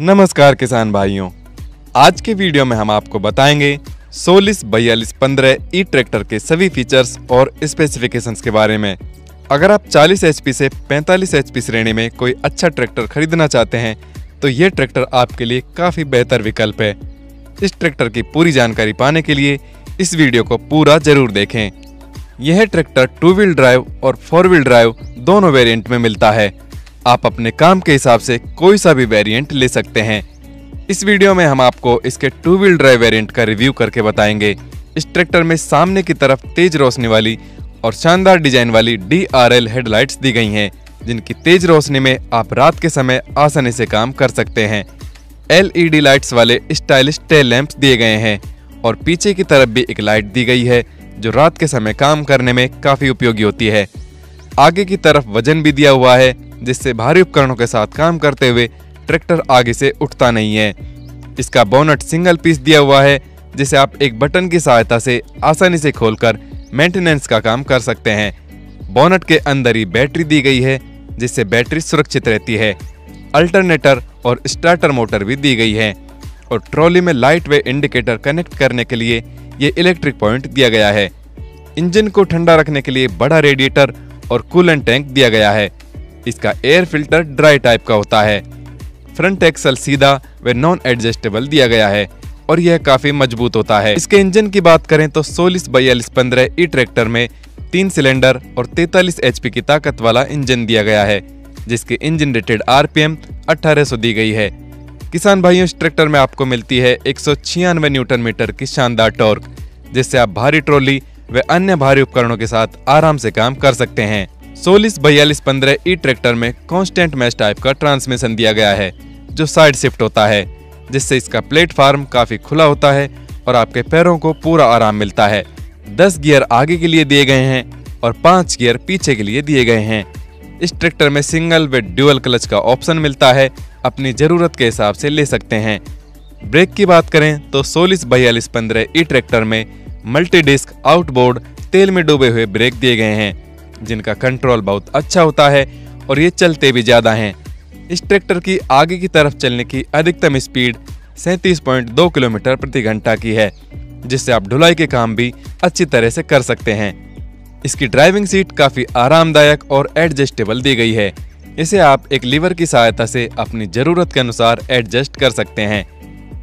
नमस्कार किसान भाइयों, आज के वीडियो में हम आपको बताएंगे सोलिस 4215 ई ट्रैक्टर के सभी फीचर्स और स्पेसिफिकेशंस के बारे में। अगर आप 40 एचपी से 45 एचपी श्रेणी में कोई अच्छा ट्रैक्टर खरीदना चाहते हैं तो ये ट्रैक्टर आपके लिए काफ़ी बेहतर विकल्प है। इस ट्रैक्टर की पूरी जानकारी पाने के लिए इस वीडियो को पूरा जरूर देखें। यह ट्रैक्टर 2 व्हील ड्राइव और 4 व्हील ड्राइव दोनों वेरिएंट में मिलता है। आप अपने काम के हिसाब से कोई सा भी वेरिएंट ले सकते हैं। इस वीडियो में हम आपको इसके 2 व्हील ड्राइव वेरिएंट का रिव्यू करके बताएंगे। इस ट्रैक्टर में सामने की तरफ तेज रोशनी वाली और शानदार डिजाइन वाली DRL हेडलाइट्स दी गई हैं, जिनकी तेज रोशनी में आप रात के समय आसानी से काम कर सकते हैं। LED लाइट्स वाले स्टाइलिश टेल लैंप्स दिए गए हैं और पीछे की तरफ भी एक लाइट दी गई है जो रात के समय काम करने में काफ़ी उपयोगी होती है। आगे की तरफ वजन भी दिया हुआ है, जिससे भारी उपकरणों के साथ काम करते हुए ट्रैक्टर आगे से उठता नहीं है। इसका बोनट सिंगल पीस दिया हुआ है, जिसे आप एक बटन की सहायता से आसानी से खोलकर मेंटेनेंस का काम कर सकते हैं। बोनट के अंदर ही बैटरी दी गई है, जिससे बैटरी सुरक्षित रहती है। अल्टरनेटर और स्टार्टर मोटर भी दी गई है और ट्रॉली में लाइट वे इंडिकेटर कनेक्ट करने के लिए ये इलेक्ट्रिक पॉइंट दिया गया है। इंजन को ठंडा रखने के लिए बड़ा रेडिएटर और कूलेंट टैंक दिया गया है। इसका एयर फिल्टर ड्राई टाइप का होता है। फ्रंट एक्सल सीधा व नॉन एडजस्टेबल दिया गया है और यह काफी मजबूत होता है। इसके इंजन की बात करें तो सोलिस 4215 ई ट्रैक्टर में 3 सिलेंडर और 43 एचपी की ताकत वाला इंजन दिया गया है, जिसके इंजन रेटेड RPM 1800 दी गई है। किसान भाइयों, इस ट्रैक्टर में आपको मिलती है 196 न्यूटन मीटर की शानदार टॉर्क, जिससे आप भारी ट्रॉली व अन्य भारी उपकरणों के साथ आराम से काम कर सकते हैं। सोलिस 4215 ई ट्रैक्टर में कांस्टेंट मैच टाइप का ट्रांसमिशन दिया गया है, जो साइड शिफ्ट होता है, जिससे इसका प्लेटफॉर्म काफी खुला होता है और आपके पैरों को पूरा आराम मिलता है। 10 गियर आगे के लिए दिए गए हैं और 5 गियर पीछे के लिए दिए गए हैं। इस ट्रैक्टर में सिंगल व ड्यूअल क्लच का ऑप्शन मिलता है, अपनी जरूरत के हिसाब से ले सकते हैं। ब्रेक की बात करें तो सोलिस 4215 ई ट्रैक्टर में मल्टी डिस्क आउटबोर्ड तेल में डूबे हुए ब्रेक दिए गए हैं, जिनका कंट्रोल बहुत अच्छा होता है और ये चलते भी ज्यादा हैं। इस ट्रैक्टर की आगे की तरफ चलने की अधिकतम स्पीड 37.2 किलोमीटर प्रति घंटा की है, जिससे आप ढुलाई के काम भी अच्छी तरह से कर सकते हैं। इसकी ड्राइविंग सीट काफी आरामदायक और एडजस्टेबल दी गई है। इसे आप एक लीवर की सहायता से अपनी जरूरत के अनुसार एडजस्ट कर सकते हैं।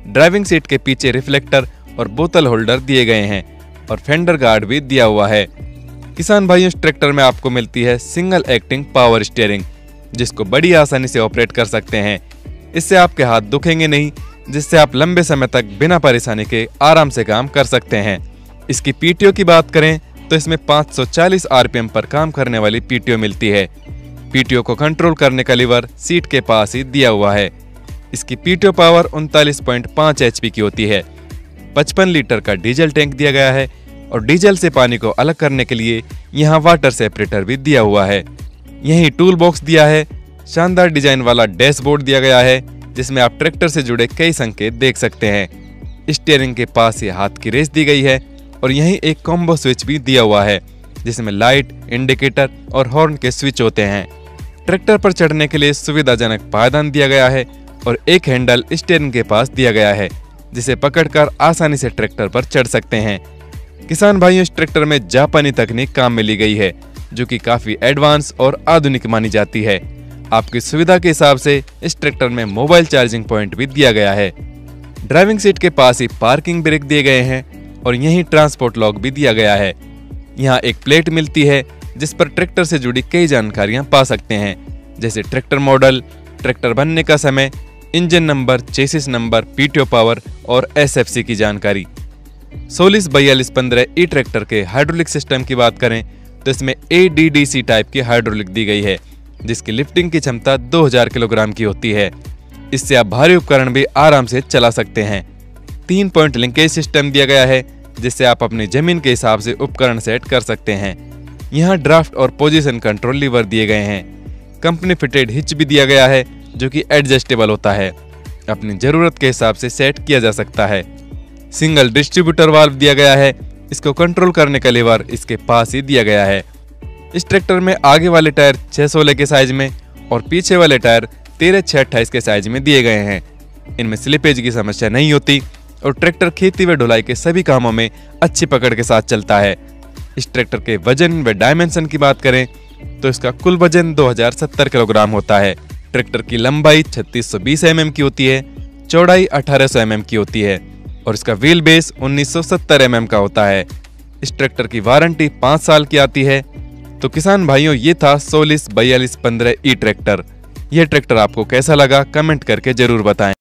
ड्राइविंग सीट के पीछे रिफ्लेक्टर और बोतल होल्डर दिए गए हैं और फेंडर गार्ड भी दिया हुआ है। किसान भाइयों, इस ट्रैक्टर में आपको मिलती है सिंगल एक्टिंग पावर स्टीयरिंग, जिसको बड़ी आसानी से ऑपरेट कर सकते हैं। इससे आपके हाथ दुखेंगे नहीं, जिससे आप लंबे समय तक बिना परेशानी के आराम से काम कर सकते हैं। इसकी PTO की बात करें तो इसमें 540 RPM पर काम करने वाली PTO मिलती है। PTO को कंट्रोल करने का लीवर सीट के पास ही दिया हुआ है। इसकी PTO पावर 39.5 HP की होती है। 55 लीटर का डीजल टैंक दिया गया है और डीजल से पानी को अलग करने के लिए यहाँ वाटर सेपरेटर भी दिया हुआ है। यहीं टूल बॉक्स दिया है। शानदार डिजाइन वाला डैशबोर्ड दिया गया है, जिसमें आप ट्रैक्टर से जुड़े कई संकेत देख सकते हैं। स्टीयरिंग के पास ही हाथ की रेस दी गई है और यहीं एक कॉम्बो स्विच भी दिया हुआ है, जिसमें लाइट, इंडिकेटर और हॉर्न के स्विच होते हैं। ट्रैक्टर पर चढ़ने के लिए सुविधाजनक पायदान दिया गया है और एक हैंडल स्टीयरिंग के पास दिया गया है, जिसे पकड़कर आसानी से ट्रैक्टर पर चढ़ सकते हैं। किसान भाइयों, इस ट्रैक्टर में जापानी तकनीक काम में ली गई है, जो कि काफी एडवांस और आधुनिक मानी जाती है। आपकी सुविधा के हिसाब से इस ट्रैक्टर में मोबाइल चार्जिंग पॉइंट भी दिया गया है। ड्राइविंग सीट के पास ही पार्किंग ब्रेक दिए गए हैं और यहीं ट्रांसपोर्ट लॉक भी दिया गया है। यहाँ एक प्लेट मिलती है, जिस पर ट्रैक्टर से जुड़ी कई जानकारियां पा सकते हैं, जैसे ट्रैक्टर मॉडल, ट्रैक्टर बनने का समय, engine number, chassis number, PTO power और SFC की जानकारी। सोलिस 4215 ई ट्रैक्टर के हाइड्रोलिक सिस्टम की बात करें तो इसमें ADDC टाइप की हाइड्रोलिक दी गई है, जिसकी लिफ्टिंग की क्षमता 2000 किलोग्राम की होती है। इससे आप भारी उपकरण भी आराम से चला सकते हैं। 3 पॉइंट लिंकेज सिस्टम दिया गया है, जिससे आप अपनी जमीन के हिसाब से उपकरण सेट कर सकते हैं। यहाँ ड्राफ्ट और पोजीशन कंट्रोल लीवर दिए गए हैं। कंपनी फिटेड हिच भी दिया गया है, जो कि एडजस्टेबल होता है, अपनी जरूरत के हिसाब से सेट किया जा सकता है। सिंगल डिस्ट्रीब्यूटर वाल्व दिया गया है। इसको कंट्रोल करने का लीवर इसके पास ही दिया गया है। इस ट्रैक्टर में आगे वाले टायर 616 के साइज में और पीछे वाले टायर 13/6/28 के साइज में दिए गए हैं। इनमें स्लिपेज की समस्या नहीं होती और ट्रैक्टर खेती व ढुलाई के सभी कामों में अच्छी पकड़ के साथ चलता है। इस ट्रैक्टर के वजन व डायमेंशन की बात करें तो इसका कुल वजन 2070 किलोग्राम होता है। ट्रैक्टर की लंबाई 3620 mm की होती है, चौड़ाई 1800 mm की होती है और इसका व्हील बेस 1970 mm का होता है। इस ट्रैक्टर की वारंटी 5 साल की आती है। तो किसान भाइयों, ये था सोलिस 4215 ई ट्रैक्टर। यह ट्रैक्टर आपको कैसा लगा कमेंट करके जरूर बताएं।